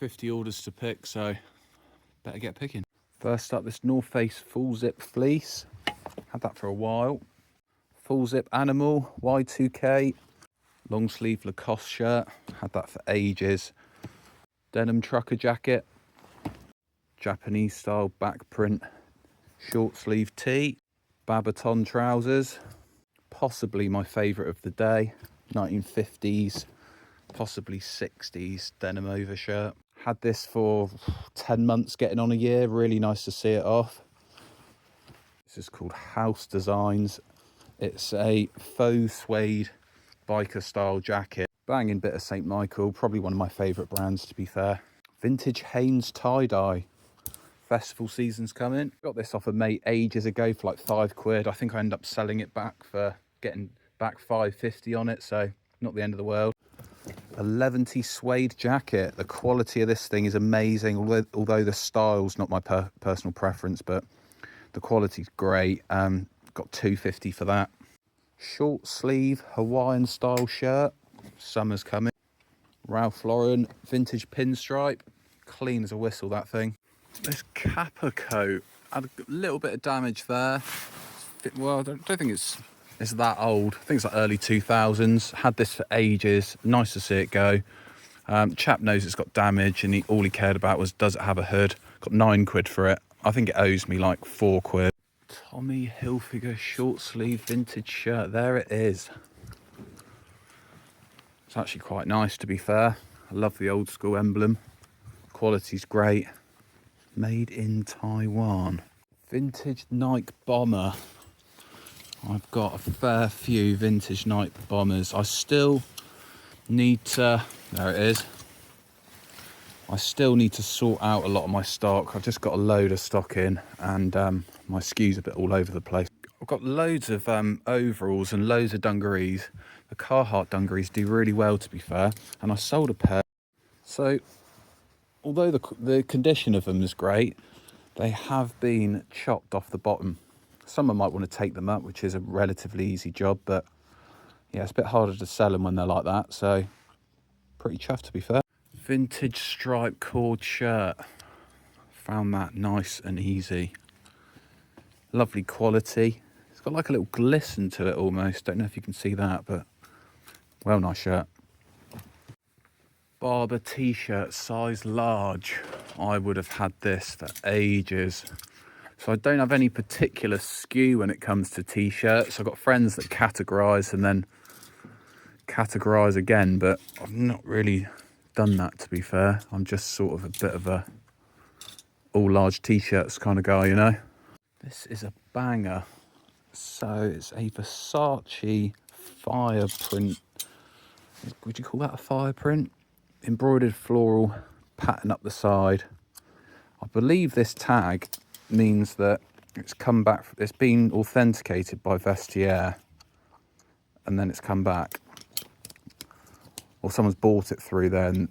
50 orders to pick, so better get picking. First up, this North Face full zip fleece. Had that for a while. Full zip animal, Y2K. Long sleeve Lacoste shirt. Had that for ages. Denim trucker jacket. Japanese style back print short sleeve tee. Babaton trousers. Possibly my favourite of the day. 1950s, possibly 60s denim overshirt. Had this for 10 months, getting on a year. Really nice to see it off. This is called House Designs. It's a faux suede biker style jacket. Banging bit of St. Michael, probably one of my favourite brands to be fair. Vintage Hanes tie-dye. Festival season's coming. Got this off a mate ages ago for like £5. I think I ended up selling it back for getting back $5.50 on it, so not the end of the world. A Levante suede jacket. The quality of this thing is amazing, although the style's not my personal preference, but the quality's great. Got $2.50 for that. Short sleeve Hawaiian style shirt. Summer's coming. Ralph Lauren vintage pinstripe. Clean as a whistle, that thing. This Kappa coat had a little bit of damage there. Well, I don't think it's that old. I think it's like early 2000s. Had this for ages. Nice to see it go. Chap knows it's got damage, and all he cared about was, does it have a hood? Got £9 for it. I think it owes me like £4. Tommy Hilfiger short sleeve vintage shirt. There it is. It's actually quite nice, to be fair. I love the old school emblem. Quality's great. Made in Taiwan. Vintage Nike bomber. I've got a fair few vintage Nike bombers. I still need to, there it is. I still need to sort out a lot of my stock. I've just got a load of stock in, and my SKU's a bit all over the place. I've got loads of overalls and loads of dungarees. The Carhartt dungarees do really well, to be fair, and I sold a pair. So although the condition of them is great, they have been chopped off the bottom. Someone might want to take them up, which is a relatively easy job, but yeah, it's a bit harder to sell them when they're like that, so pretty chuffed, to be fair. Vintage stripe cord shirt. Found that nice and easy. Lovely quality. It's got like a little glisten to it almost. Don't know if you can see that, but well, nice shirt. Barber t-shirt, size large. I would have had this for ages. So I don't have any particular SKU when it comes to t-shirts. I've got friends that categorise and then categorise again, but I've not really done that, to be fair. I'm just sort of a bit of a all large t-shirts kind of guy, you know. This is a banger. So it's a Versace fire print. Would you call that a fire print? Embroidered floral pattern up the side. I believe this tag means that it's come back, it's been authenticated by Vestiaire, and then it's come back, or someone's bought it through there, and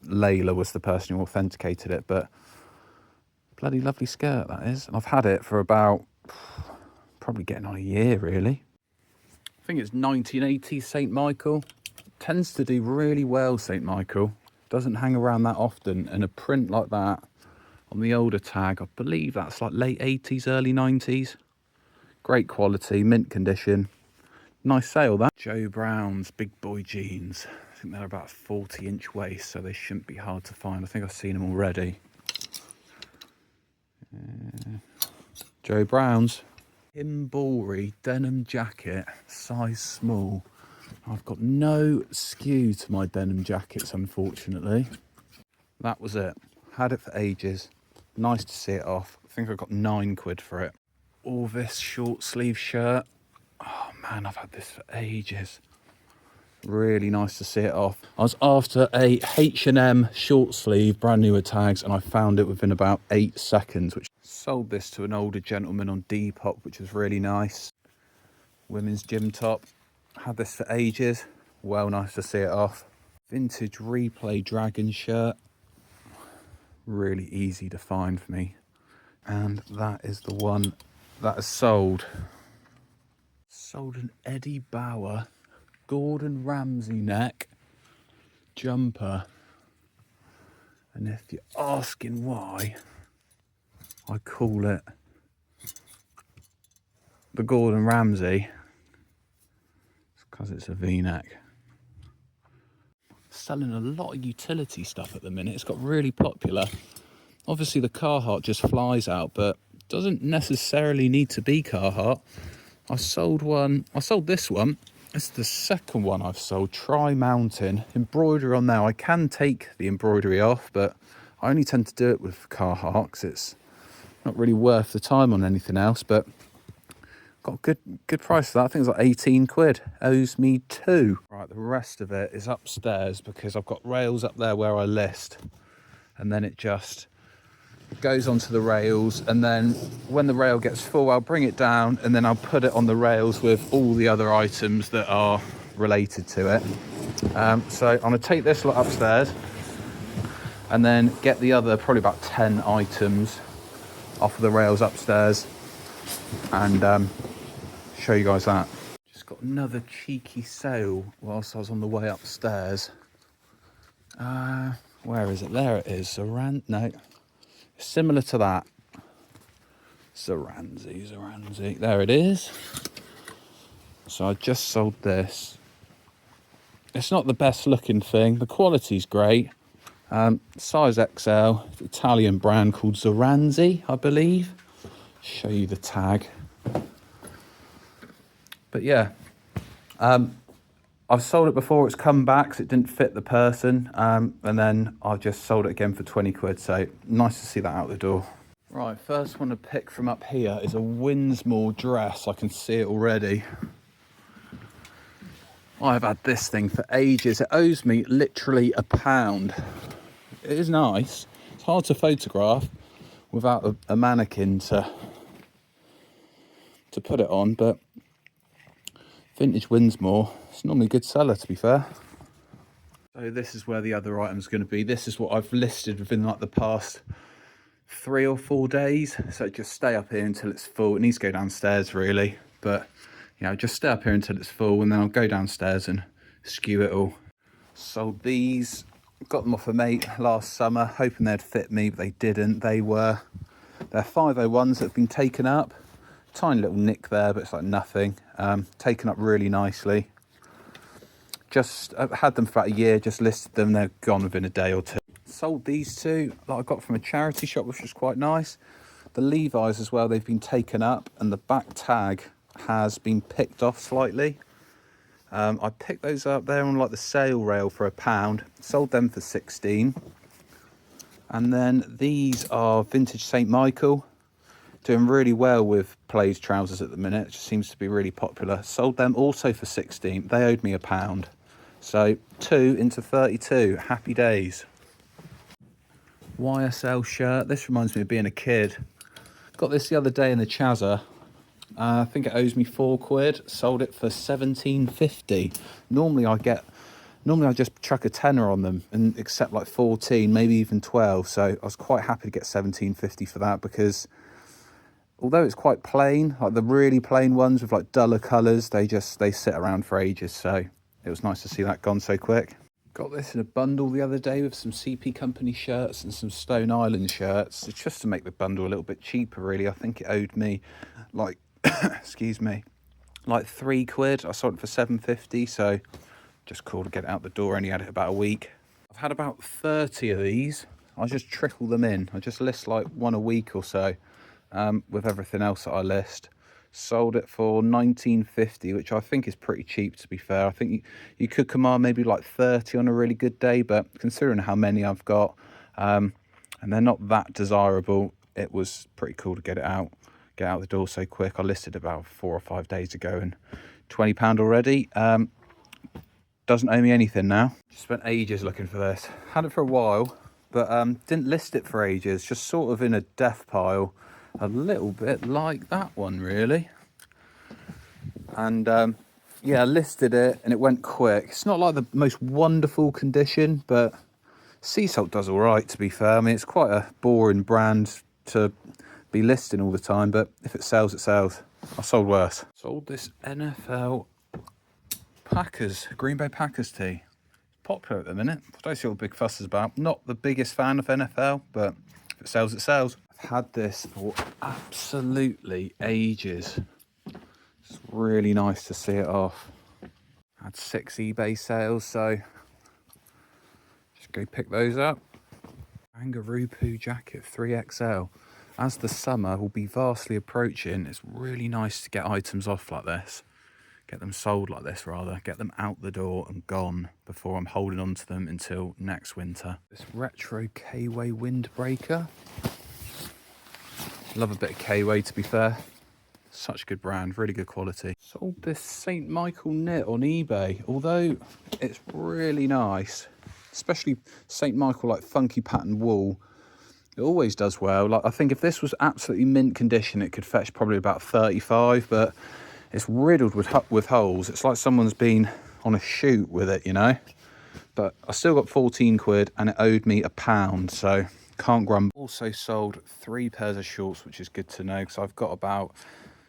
Layla was the person who authenticated it. But bloody lovely skirt that is, and I've had it for about probably getting on a year, really. I think it's 1980 St. Michael. Tends to do really well, St. Michael. Doesn't hang around that often, and a print like that on the older tag, I believe that's like late 80s, early 90s. Great quality, mint condition. Nice sale, that. Joe Brown's big boy jeans. I think they're about 40-inch waist, so they shouldn't be hard to find. I think I've seen them already. Joe Brown's. Himbori denim jacket, size small. I've got no SKU to my denim jackets, unfortunately. That was it. Had it for ages. Nice to see it off. I think I got £9 for it. Orvis short sleeve shirt. Oh man, I've had this for ages. Really nice to see it off. I was after a H&M short sleeve, brand new with tags, and I found it within about 8 seconds, which sold this to an older gentleman on Depop, which was really nice. Women's gym top. Had this for ages. Well, nice to see it off. Vintage Replay Dragon shirt. Really easy to find for me. And that is the one that is sold. Sold an Eddie Bauer Gordon Ramsay neck jumper. And if you're asking why I call it the Gordon Ramsay, it's because it's a V-neck. Selling a lot of utility stuff at the minute. It's got really popular. Obviously the Carhartt just flies out, but doesn't necessarily need to be Carhartt. I sold this one. It's the second one I've sold, Tri-Mountain. Embroidery on there. I can take the embroidery off, but I only tend to do it with Carhartt because it's not really worth the time on anything else. But got a good price for that. I think it's like 18 quid. Owes me 2. Right, the rest of it is upstairs because I've got rails up there where I list. And then it just goes onto the rails, and then when the rail gets full I'll bring it down and then I'll put it on the rails with all the other items that are related to it. So I'm going to take this lot upstairs and then get the other probably about 10 items off of the rails upstairs and show you guys that. Just got another cheeky sale whilst I was on the way upstairs. Where is it? There it is. No, similar to that. Zaranzi. There it is. So I just sold this. It's not the best looking thing. The quality's great. Size XL, Italian brand called Zaranzi, I believe. Show you the tag. But yeah, I've sold it before. It's come back because it didn't fit the person, and then I just sold it again for 20 quid. So nice to see that out the door. Right, first one to pick from up here is a Winsmore dress. I can see it already. I've had this thing for ages. It owes me literally £1. It is nice. It's hard to photograph without a mannequin to put it on, but vintage Winsmore, it's normally a good seller, to be fair. So this is where the other item's going to be. This is what I've listed within like the past 3 or 4 days. So just stay up here until it's full. It needs to go downstairs really, but you know, just stay up here until it's full and then I'll go downstairs and skew it all. Sold these, got them off a mate last summer, hoping they'd fit me, but they didn't. They're 501s that have been taken up. Tiny little nick there, but it's like nothing. Taken up really nicely. Just I've had them for about a year, just listed them, they're gone within a day or two. Sold these two that I got from a charity shop, which was quite nice. The Levi's as well, they've been taken up and the back tag has been picked off slightly. I picked those up there on like the sale rail for £1. Sold them for 16. And then these are vintage St. Michael. Doing really well with plaid trousers at the minute. It just seems to be really popular. Sold them also for 16. They owed me £1. So 2 into 32. Happy days. YSL shirt. This reminds me of being a kid. Got this the other day in the Chazza. I think it owes me 4 quid. Sold it for 17.50. Normally I just chuck a tenner on them and accept like 14, maybe even 12. So I was quite happy to get 17.50 for that because although it's quite plain, like the really plain ones with like duller colours, they sit around for ages. So it was nice to see that gone so quick. Got this in a bundle the other day with some CP Company shirts and some Stone Island shirts. It's just to make the bundle a little bit cheaper, really. I think it owed me like, excuse me, like 3 quid. I sold it for 7.50, so just cool to get it out the door. Only had it about a week. I've had about 30 of these. I just trickle them in. I just list like 1 a week or so with everything else that I list. Sold it for 19.50, which I think is pretty cheap, to be fair. I think you could command maybe like 30 on a really good day, but considering how many I've got and they're not that desirable, it was pretty cool to get out the door so quick. I listed about 4 or 5 days ago and £20 already. Doesn't owe me anything now. Spent ages looking for this. Had it for a while, but didn't list it for ages. Just sort of in a death pile. A little bit like that one, really. And yeah, I listed it and it went quick. It's not like the most wonderful condition, but Sea Salt does all right, to be fair. I mean, it's quite a boring brand to be listing all the time, but if it sells, it sells. I sold worse. Sold this NFL Packers, Green Bay Packers tee. popular at the minute. I don't see what the big fuss is about. Not the biggest fan of NFL, but if it sells, it sells. I've had this for absolutely ages. It's really nice to see it off. I had 6 eBay sales, so just go pick those up. Kangaroo poo jacket 3XL. As the summer will be vastly approaching, it's really nice to get items off like this. Get them sold like this, rather. Get them out the door and gone before I'm holding on to them until next winter. This retro K-Way windbreaker. Love a bit of K-Way, to be fair. Such a good brand, really good quality. Sold this St. Michael knit on eBay, although it's really nice, especially St. Michael like funky pattern wool. It always does well. Like, I think if this was absolutely mint condition, it could fetch probably about 35, but it's riddled with holes. It's like someone's been on a shoot with it, you know. But I still got 14 quid and it owed me £1, so can't grumble. Also sold 3 pairs of shorts, which is good to know, because I've got about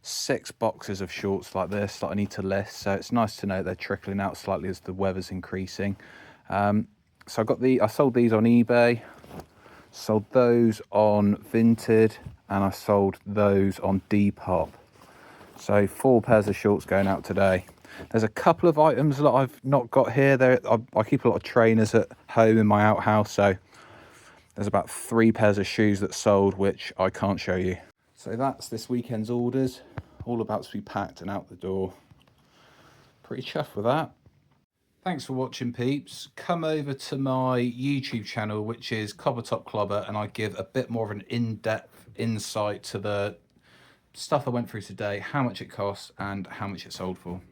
6 boxes of shorts like this that I need to list, so it's nice to know they're trickling out slightly as the weather's increasing. So I sold these on eBay, sold those on Vinted, and I sold those on Depop. So 4 pairs of shorts going out today. There's a couple of items that I've not got here. I keep a lot of trainers at home in my outhouse, so there's about 3 pairs of shoes that sold, which I can't show you. So that's this weekend's orders, all about to be packed and out the door. Pretty chuffed with that. Thanks for watching, peeps. Come over to my YouTube channel, which is Cobbertop Clobber, and I give a bit more of an in-depth insight to the stuff I went through today, how much it costs and how much it sold for.